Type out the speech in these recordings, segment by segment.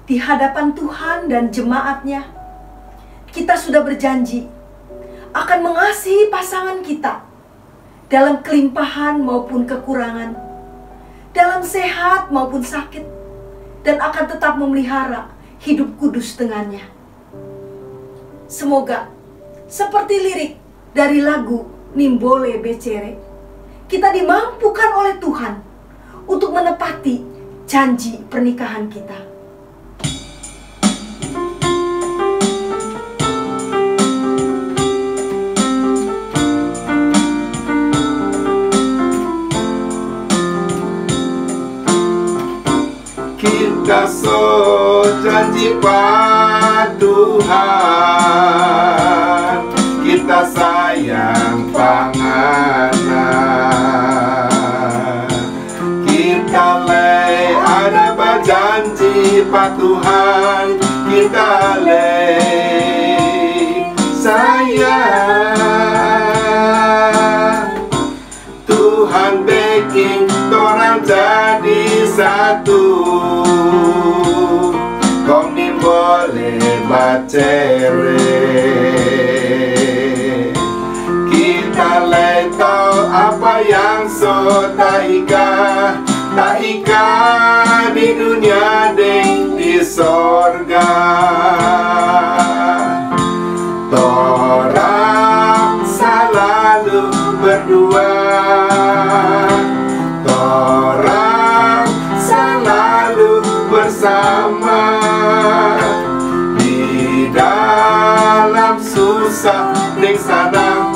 di hadapan Tuhan dan jemaatnya, kita sudah berjanji akan mengasihi pasangan kita dalam kelimpahan maupun kekurangan, dalam sehat maupun sakit, dan akan tetap memelihara hidup kudus dengannya. Semoga seperti lirik dari lagu Nimbole Becere, kita dimampukan oleh Tuhan untuk menepati janji pernikahan kita. Kita janji pada Tuhan, kita sayang panganan. Kita lay ada berjanji pada Tuhan, kita lay sayang. Tuhan bikin orang jadi satu. Kau ni boleh bacere. Kita lay tahu apa yang tak ika di dunia dan di sorga. Torang selalu berdua, torang selalu bersama. Di dalam susah dan senang,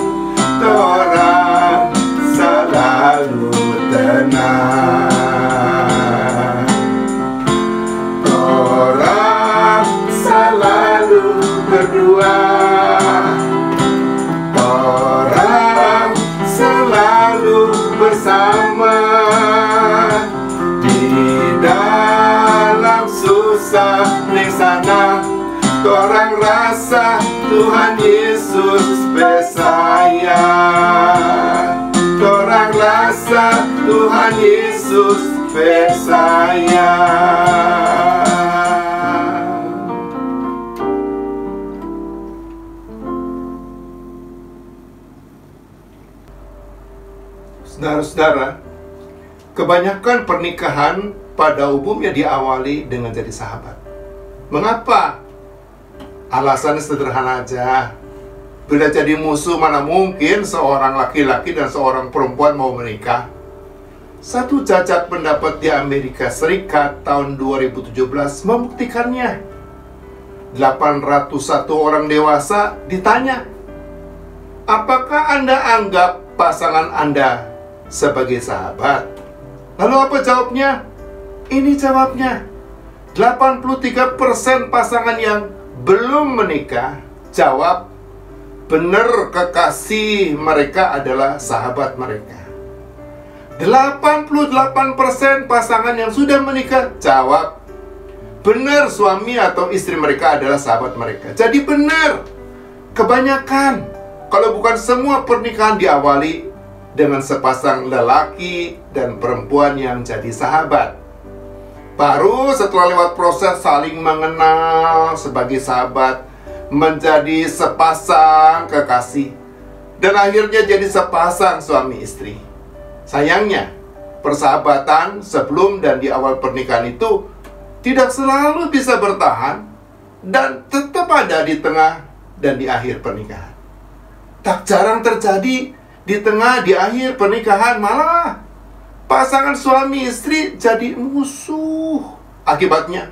torang selalu tenang. Torang selalu berdua, torang selalu bersama. Di dalam susah dan senang, torang rasa Tuhan Yesus bersayang. Torang rasa Tuhan Yesus bersayang. Saudara-saudara, kebanyakan pernikahan pada umumnya diawali dengan jadi sahabat. Mengapa? Alasannya sederhana aja. Bila jadi musuh, mana mungkin seorang laki-laki dan seorang perempuan mau menikah? Satu cacat pendapat di Amerika Serikat tahun 2017 membuktikannya. 801 orang dewasa ditanya, apakah Anda anggap pasangan Anda sebagai sahabat? Lalu apa jawabnya? Ini jawabnya. 83% pasangan yang belum menikah jawab benar kekasih mereka adalah sahabat mereka. 88% pasangan yang sudah menikah jawab benar suami atau istri mereka adalah sahabat mereka. Jadi benar, kebanyakan, kalau bukan semua pernikahan diawali dengan sepasang lelaki dan perempuan yang jadi sahabat. Baru setelah lewat proses saling mengenal sebagai sahabat, menjadi sepasang kekasih, dan akhirnya jadi sepasang suami istri. Sayangnya, persahabatan sebelum dan di awal pernikahan itu tidak selalu bisa bertahan dan tetap ada di tengah dan di akhir pernikahan. Tak jarang terjadi di tengah, di akhir pernikahan malah pasangan suami istri jadi musuh. Akibatnya,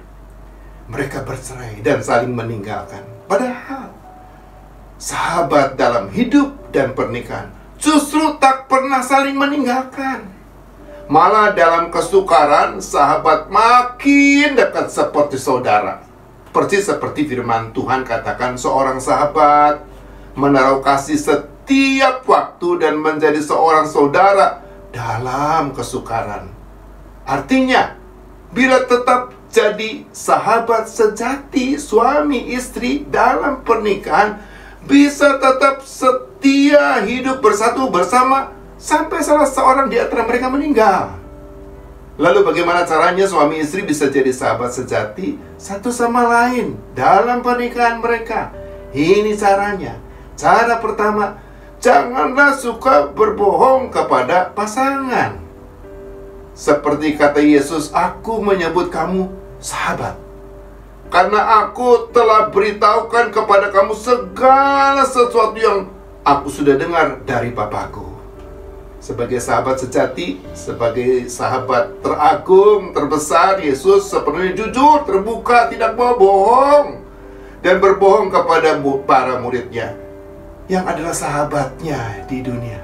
mereka bercerai dan saling meninggalkan. Padahal, sahabat dalam hidup dan pernikahan justru tak pernah saling meninggalkan. Malah dalam kesukaran, sahabat makin dekat seperti saudara. Persis seperti firman Tuhan katakan, seorang sahabat menaruh kasih setiap waktu dan menjadi seorang saudara dalam kesukaran. Artinya, bila tetap jadi sahabat sejati suami istri dalam pernikahan, bisa tetap setia hidup bersatu bersama sampai salah seorang di antara mereka meninggal. Lalu bagaimana caranya suami istri bisa jadi sahabat sejati satu sama lain dalam pernikahan mereka? Ini caranya. Cara pertama, janganlah suka berbohong kepada pasangan. Seperti kata Yesus, aku menyebut kamu sahabat, karena aku telah beritahukan kepada kamu segala sesuatu yang aku sudah dengar dari Bapakku. Sebagai sahabat sejati, sebagai sahabat teragung, terbesar, Yesus sepenuhnya jujur, terbuka, tidak mau bohong, dan berbohong kepada para muridnya yang adalah sahabatnya di dunia.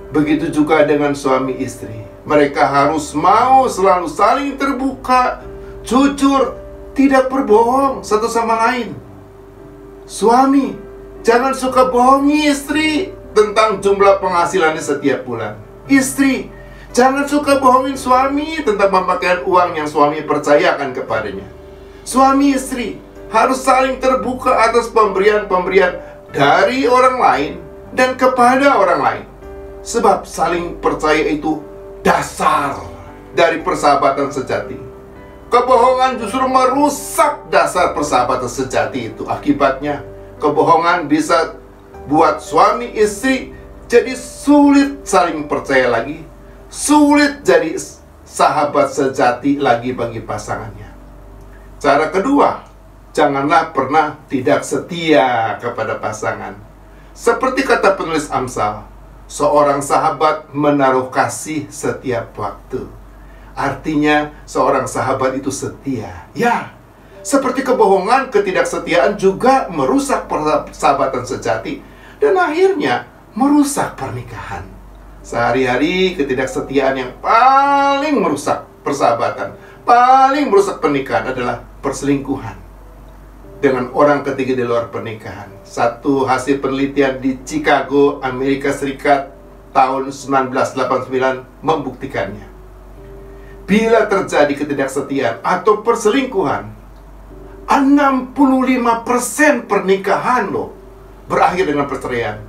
Begitu juga dengan suami istri. Mereka harus mau selalu saling terbuka, jujur, tidak berbohong satu sama lain. Suami, jangan suka bohongi istri tentang jumlah penghasilannya setiap bulan. Istri, jangan suka bohongin suami tentang pemakaian uang yang suami percayakan kepadanya. Suami istri harus saling terbuka atas pemberian-pemberian dari orang lain dan kepada orang lain. Sebab saling percaya itu dasar dari persahabatan sejati. Kebohongan justru merusak dasar persahabatan sejati itu. Akibatnya, kebohongan bisa buat suami istri jadi sulit saling percaya lagi, sulit jadi sahabat sejati lagi bagi pasangannya. Cara kedua, janganlah pernah tidak setia kepada pasangan. Seperti kata penulis Amsal, seorang sahabat menaruh kasih setiap waktu. Artinya, seorang sahabat itu setia. Ya, seperti kebohongan, ketidaksetiaan juga merusak persahabatan sejati dan akhirnya merusak pernikahan. Sehari-hari, ketidaksetiaan yang paling merusak persahabatan, paling merusak pernikahan adalah perselingkuhan dengan orang ketiga di luar pernikahan. Satu hasil penelitian di Chicago, Amerika Serikat tahun 1989 membuktikannya. Bila terjadi ketidaksetiaan atau perselingkuhan, 65% pernikahan berakhir dengan perceraian.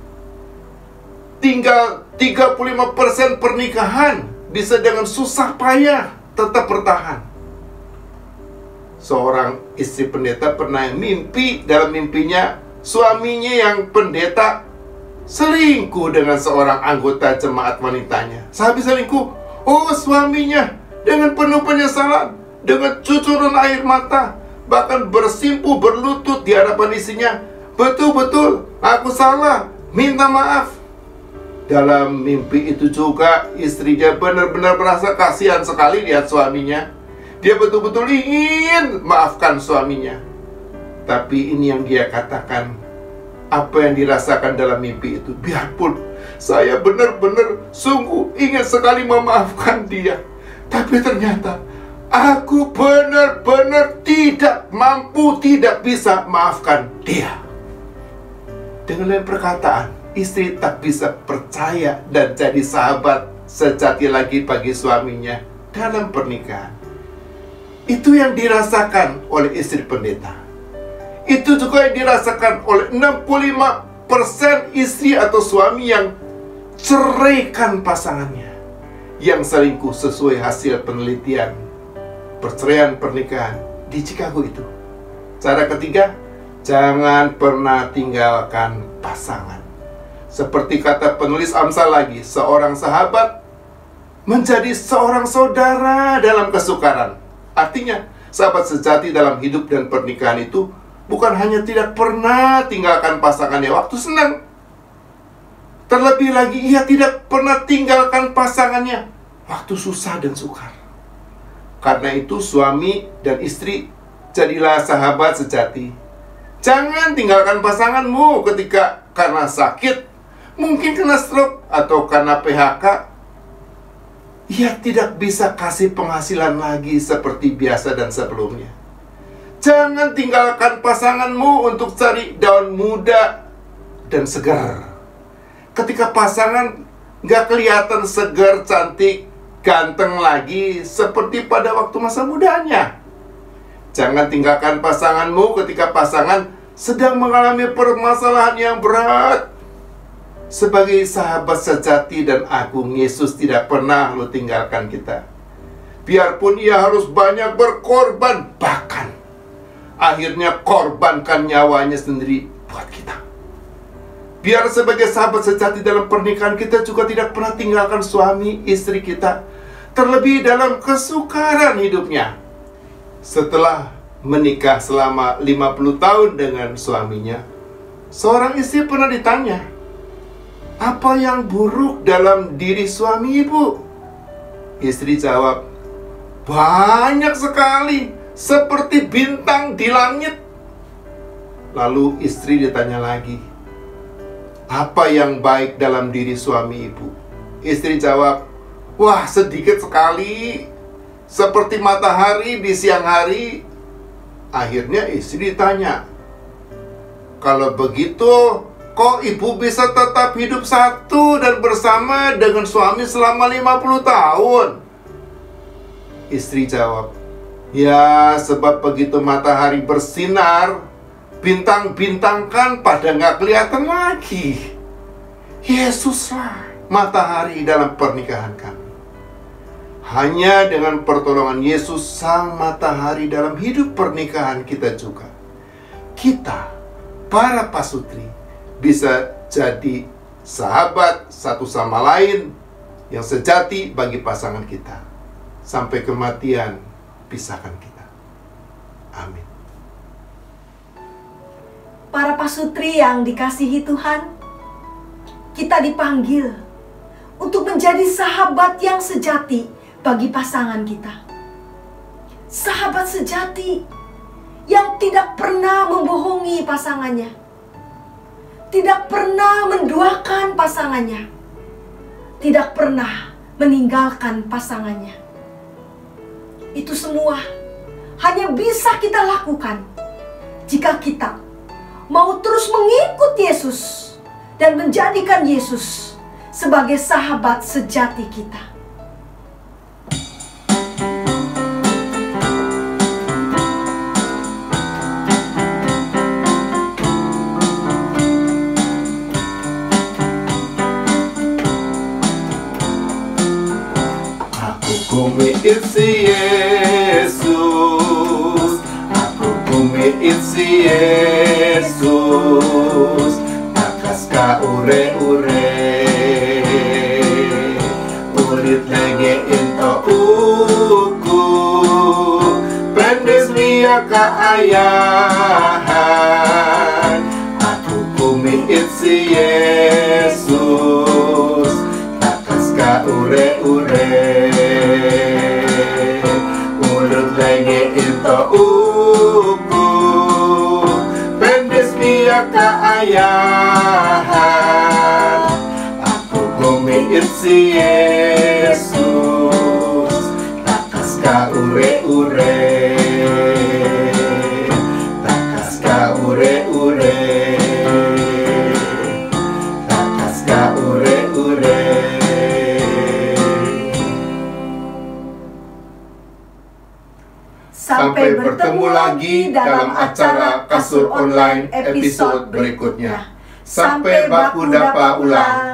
Tinggal 35% pernikahan bisa dengan susah payah tetap bertahan. Seorang istri pendeta pernah mimpi, dalam mimpinya suaminya yang pendeta selingkuh dengan seorang anggota jemaat wanitanya. Sehabis selingkuh, suaminya dengan penuh penyesalan, dengan cucuran air mata, bahkan bersimpuh berlutut di hadapan istrinya, betul-betul aku salah, minta maaf. Dalam mimpi itu juga istrinya benar-benar merasa kasihan sekali lihat suaminya. Dia betul-betul ingin maafkan suaminya. Tapi ini yang dia katakan, apa yang dirasakan dalam mimpi itu. Biarpun saya benar-benar sungguh ingin sekali memaafkan dia, tapi ternyata aku benar-benar tidak mampu, tidak bisa maafkan dia. Dengan lain perkataan, istri tak bisa percaya dan jadi sahabat sejati lagi bagi suaminya dalam pernikahan. Itu yang dirasakan oleh istri pendeta. Itu juga yang dirasakan oleh 65% istri atau suami yang ceraikan pasangannya, yang selingkuh sesuai hasil penelitian perceraian pernikahan di Chicago itu. Cara ketiga, jangan pernah tinggalkan pasangan. Seperti kata penulis Amsal lagi, seorang sahabat menjadi seorang saudara dalam kesukaran. Artinya, sahabat sejati dalam hidup dan pernikahan itu bukan hanya tidak pernah tinggalkan pasangannya waktu senang, terlebih lagi ia tidak pernah tinggalkan pasangannya waktu susah dan sukar. Karena itu suami dan istri, jadilah sahabat sejati. Jangan tinggalkan pasanganmu ketika karena sakit, mungkin kena stroke atau karena PHK. Ia tidak bisa kasih penghasilan lagi seperti biasa dan sebelumnya. Jangan tinggalkan pasanganmu untuk cari daun muda dan segar. Ketika pasangan gak kelihatan segar, cantik, ganteng lagi seperti pada waktu masa mudanya. Jangan tinggalkan pasanganmu ketika pasangan sedang mengalami permasalahan yang berat. Sebagai sahabat sejati dan agung, Yesus tidak pernah tinggalkan kita. Biarpun ia harus banyak berkorban, bahkan akhirnya korbankan nyawanya sendiri buat kita. Biar sebagai sahabat sejati dalam pernikahan, kita juga tidak pernah tinggalkan suami istri kita, terlebih dalam kesukaran hidupnya. Setelah menikah selama 50 tahun dengan suaminya, seorang istri pernah ditanya, "Apa yang buruk dalam diri suami ibu?" Istri jawab, "Banyak sekali, seperti bintang di langit." Lalu istri ditanya lagi, "Apa yang baik dalam diri suami ibu?" Istri jawab, "Wah, sedikit sekali, seperti matahari di siang hari." Akhirnya istri ditanya, "Kalau begitu, kok ibu bisa tetap hidup satu dan bersama dengan suami selama 50 tahun? Istri jawab, "Ya, sebab begitu matahari bersinar, bintang-bintang kan pada nggak kelihatan lagi. Yesuslah matahari dalam pernikahan kami. Hanya dengan pertolongan Yesus sang matahari dalam hidup pernikahan kita juga, kita, para pasutri, bisa jadi sahabat satu sama lain yang sejati bagi pasangan kita. Sampai kematian pisahkan kita. Amin. Para pasutri yang dikasihi Tuhan, kita dipanggil untuk menjadi sahabat yang sejati bagi pasangan kita. Sahabat sejati yang tidak pernah membohongi pasangannya, tidak pernah menduakan pasangannya, tidak pernah meninggalkan pasangannya. Itu semua hanya bisa kita lakukan jika kita mau terus mengikut Yesus dan menjadikan Yesus sebagai sahabat sejati kita. Kumiit si Yesus, aku kumiit si Yesus, takas ka ure-ure, ulit lagi into uku, pendes biya kaayahan, aku kumiit si Yesus, takas ka ure-ure, lagi into uku, pendes biya kaayahan, aku kumiit si Yesus, takas ka ure-ure, takas ka ure-ure, takas ka ure-ure. Sampai bertemu lagi dalam acara Kasur Online episode berikutnya. Sampai baku dapa ulang.